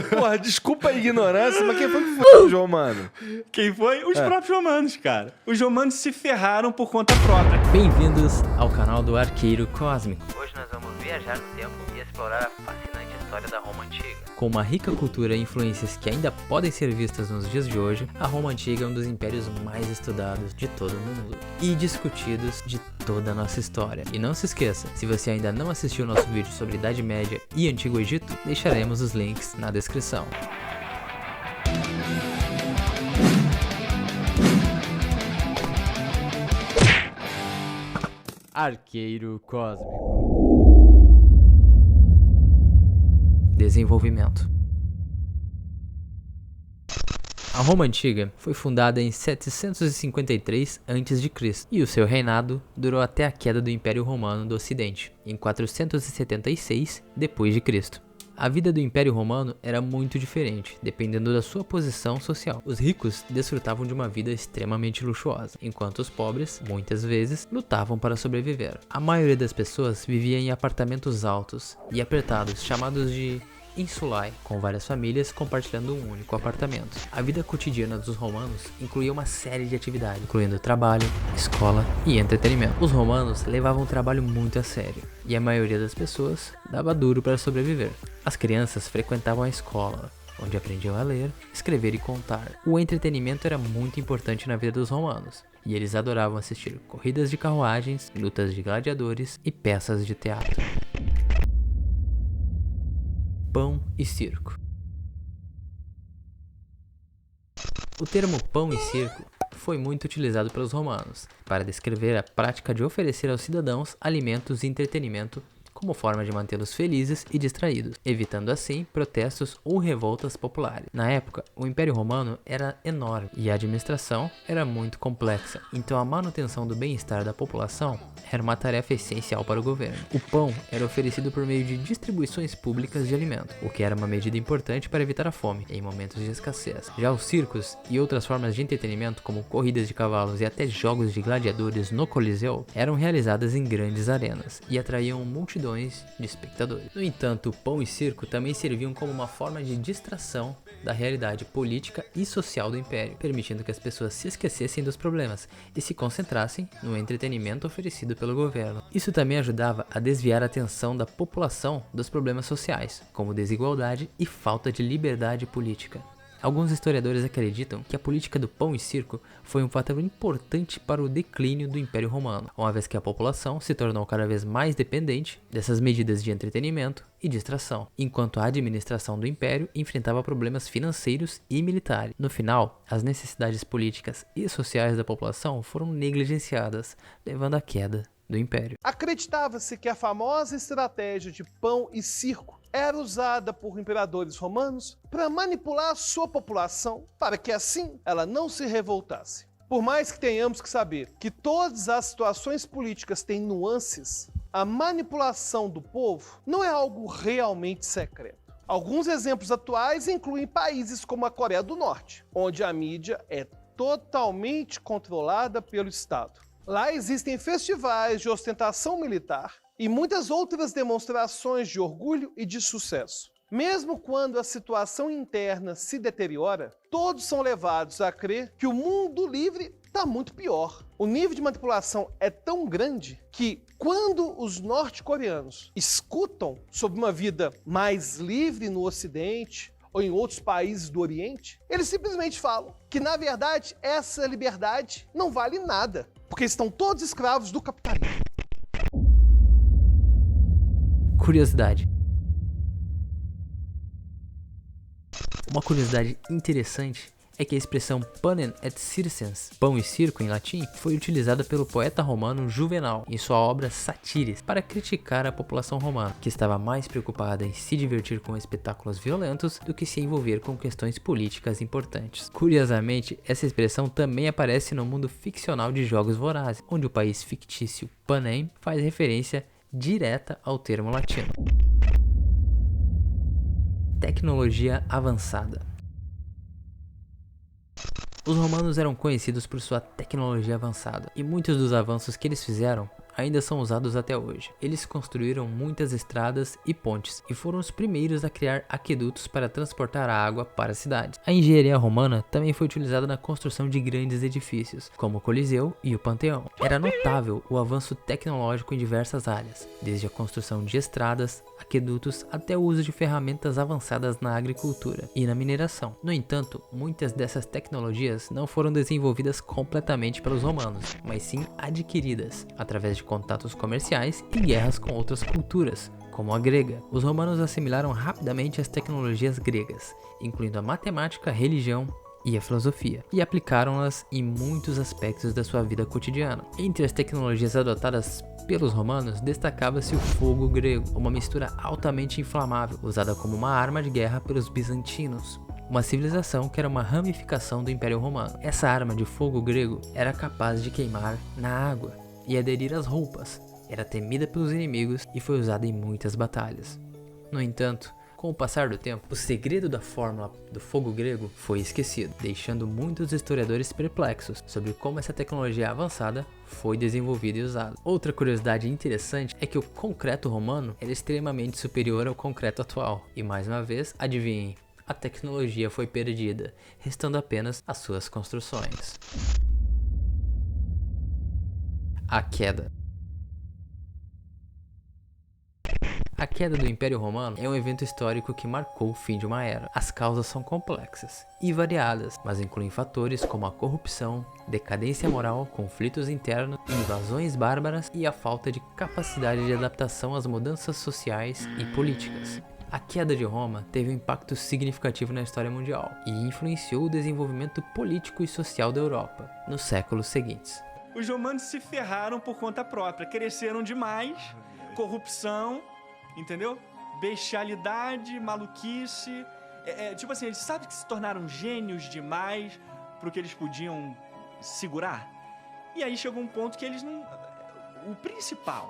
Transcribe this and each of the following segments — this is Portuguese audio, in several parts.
Porra, desculpa a ignorância, mas quem foi que foi os romanos? Quem foi? Os próprios romanos, cara. Os romanos se ferraram por conta própria. Bem-vindos ao canal do Arqueiro Cósmico. Hoje nós vamos viajar no tempo e explorar a fascinante história da Roma Antiga. Com uma rica cultura e influências que ainda podem ser vistas nos dias de hoje, a Roma Antiga é um dos impérios mais estudados de todo o mundo e discutidos de toda a nossa história. E não se esqueça, se você ainda não assistiu nosso vídeo sobre Idade Média e Antigo Egito, deixaremos os links na descrição. Arqueiro Cósmico. Desenvolvimento. A Roma Antiga foi fundada em 753 a.C. e o seu reinado durou até a queda do Império Romano do Ocidente, em 476 d.C. A vida do Império Romano era muito diferente, dependendo da sua posição social. Os ricos desfrutavam de uma vida extremamente luxuosa, enquanto os pobres, muitas vezes, lutavam para sobreviver. A maioria das pessoas vivia em apartamentos altos e apertados, chamados de insulae, com várias famílias compartilhando um único apartamento. A vida cotidiana dos romanos incluía uma série de atividades, incluindo trabalho, escola e entretenimento. Os romanos levavam o trabalho muito a sério, e a maioria das pessoas dava duro para sobreviver. As crianças frequentavam a escola, onde aprendiam a ler, escrever e contar. O entretenimento era muito importante na vida dos romanos, e eles adoravam assistir corridas de carruagens, lutas de gladiadores e peças de teatro. Pão e circo. O termo pão e circo foi muito utilizado pelos romanos para descrever a prática de oferecer aos cidadãos alimentos e entretenimento como forma de mantê-los felizes e distraídos, evitando assim protestos ou revoltas populares. Na época, o Império Romano era enorme e a administração era muito complexa, então a manutenção do bem-estar da população era uma tarefa essencial para o governo. O pão era oferecido por meio de distribuições públicas de alimento, o que era uma medida importante para evitar a fome em momentos de escassez. Já os circos e outras formas de entretenimento, como corridas de cavalos e até jogos de gladiadores no Coliseu, eram realizadas em grandes arenas e atraíam multidões de espectadores. No entanto, o pão e circo também serviam como uma forma de distração da realidade política e social do império, permitindo que as pessoas se esquecessem dos problemas e se concentrassem no entretenimento oferecido pelo governo. Isso também ajudava a desviar a atenção da população dos problemas sociais, como desigualdade e falta de liberdade política. Alguns historiadores acreditam que a política do pão e circo foi um fator importante para o declínio do Império Romano, uma vez que a população se tornou cada vez mais dependente dessas medidas de entretenimento e distração, enquanto a administração do Império enfrentava problemas financeiros e militares. No final, as necessidades políticas e sociais da população foram negligenciadas, levando à queda do Império. Acreditava-se que a famosa estratégia de pão e circo era usada por imperadores romanos para manipular a sua população para que assim ela não se revoltasse. Por mais que tenhamos que saber que todas as situações políticas têm nuances, a manipulação do povo não é algo realmente secreto. Alguns exemplos atuais incluem países como a Coreia do Norte, onde a mídia é totalmente controlada pelo Estado. Lá existem festivais de ostentação militar e muitas outras demonstrações de orgulho e de sucesso. Mesmo quando a situação interna se deteriora, todos são levados a crer que o mundo livre está muito pior. O nível de manipulação é tão grande que, quando os norte-coreanos escutam sobre uma vida mais livre no Ocidente ou em outros países do Oriente, eles simplesmente falam que, na verdade, essa liberdade não vale nada, porque estão todos escravos do capitalismo. Curiosidade. Uma curiosidade interessante é que a expressão panem et circens, pão e circo em latim, foi utilizada pelo poeta romano Juvenal em sua obra Satíris para criticar a população romana, que estava mais preocupada em se divertir com espetáculos violentos do que se envolver com questões políticas importantes. Curiosamente, essa expressão também aparece no mundo ficcional de Jogos Vorazes, onde o país fictício Panem faz referência direta ao termo latino. Tecnologia avançada. Os romanos eram conhecidos por sua tecnologia avançada, e muitos dos avanços que eles fizeram ainda são usados até hoje. Eles construíram muitas estradas e pontes e foram os primeiros a criar aquedutos para transportar a água para as cidades. A engenharia romana também foi utilizada na construção de grandes edifícios, como o Coliseu e o Panteão. Era notável o avanço tecnológico em diversas áreas, desde a construção de estradas, aquedutos até o uso de ferramentas avançadas na agricultura e na mineração. No entanto, muitas dessas tecnologias não foram desenvolvidas completamente pelos romanos, mas sim adquiridas através de contatos comerciais e guerras com outras culturas, como a grega. Os romanos assimilaram rapidamente as tecnologias gregas, incluindo a matemática, a religião e a filosofia, e aplicaram-nas em muitos aspectos da sua vida cotidiana. Entre as tecnologias adotadas pelos romanos, destacava-se o fogo grego, uma mistura altamente inflamável, usada como uma arma de guerra pelos bizantinos, uma civilização que era uma ramificação do Império Romano. Essa arma de fogo grego era capaz de queimar na água e aderir às roupas, era temida pelos inimigos e foi usada em muitas batalhas. No entanto, com o passar do tempo, o segredo da fórmula do fogo grego foi esquecido, deixando muitos historiadores perplexos sobre como essa tecnologia avançada foi desenvolvida e usada. Outra curiosidade interessante é que o concreto romano era extremamente superior ao concreto atual. E mais uma vez, adivinhem, a tecnologia foi perdida, restando apenas as suas construções. A queda. A queda do Império Romano é um evento histórico que marcou o fim de uma era. As causas são complexas e variadas, mas incluem fatores como a corrupção, decadência moral, conflitos internos, invasões bárbaras e a falta de capacidade de adaptação às mudanças sociais e políticas. A queda de Roma teve um impacto significativo na história mundial e influenciou o desenvolvimento político e social da Europa nos séculos seguintes. Os romanos se ferraram por conta própria, cresceram demais, corrupção, entendeu? Bestialidade, maluquice. Tipo assim, eles sabem que se tornaram gênios demais pro que eles podiam segurar. E aí chegou um ponto que eles não... O principal,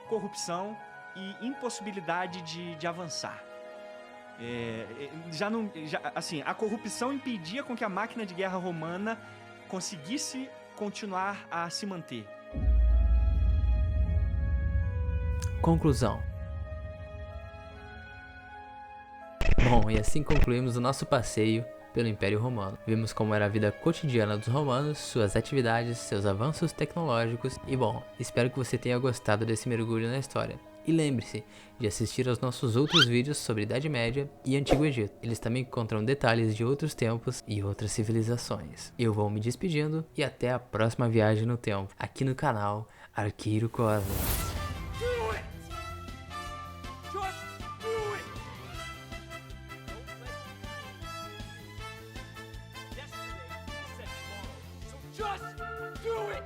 corrupção e impossibilidade de avançar. Assim, a corrupção impedia com que a máquina de guerra romana conseguisse continuar a se manter. Conclusão. Bom, e assim concluímos o nosso passeio pelo Império Romano. Vimos como era a vida cotidiana dos romanos, suas atividades, seus avanços tecnológicos e bom, espero que você tenha gostado desse mergulho na história. E lembre-se de assistir aos nossos outros vídeos sobre Idade Média e Antigo Egito. Eles também encontram detalhes de outros tempos e outras civilizações. Eu vou me despedindo e até a próxima viagem no tempo, aqui no canal Arqueiro Cosmos. Just do it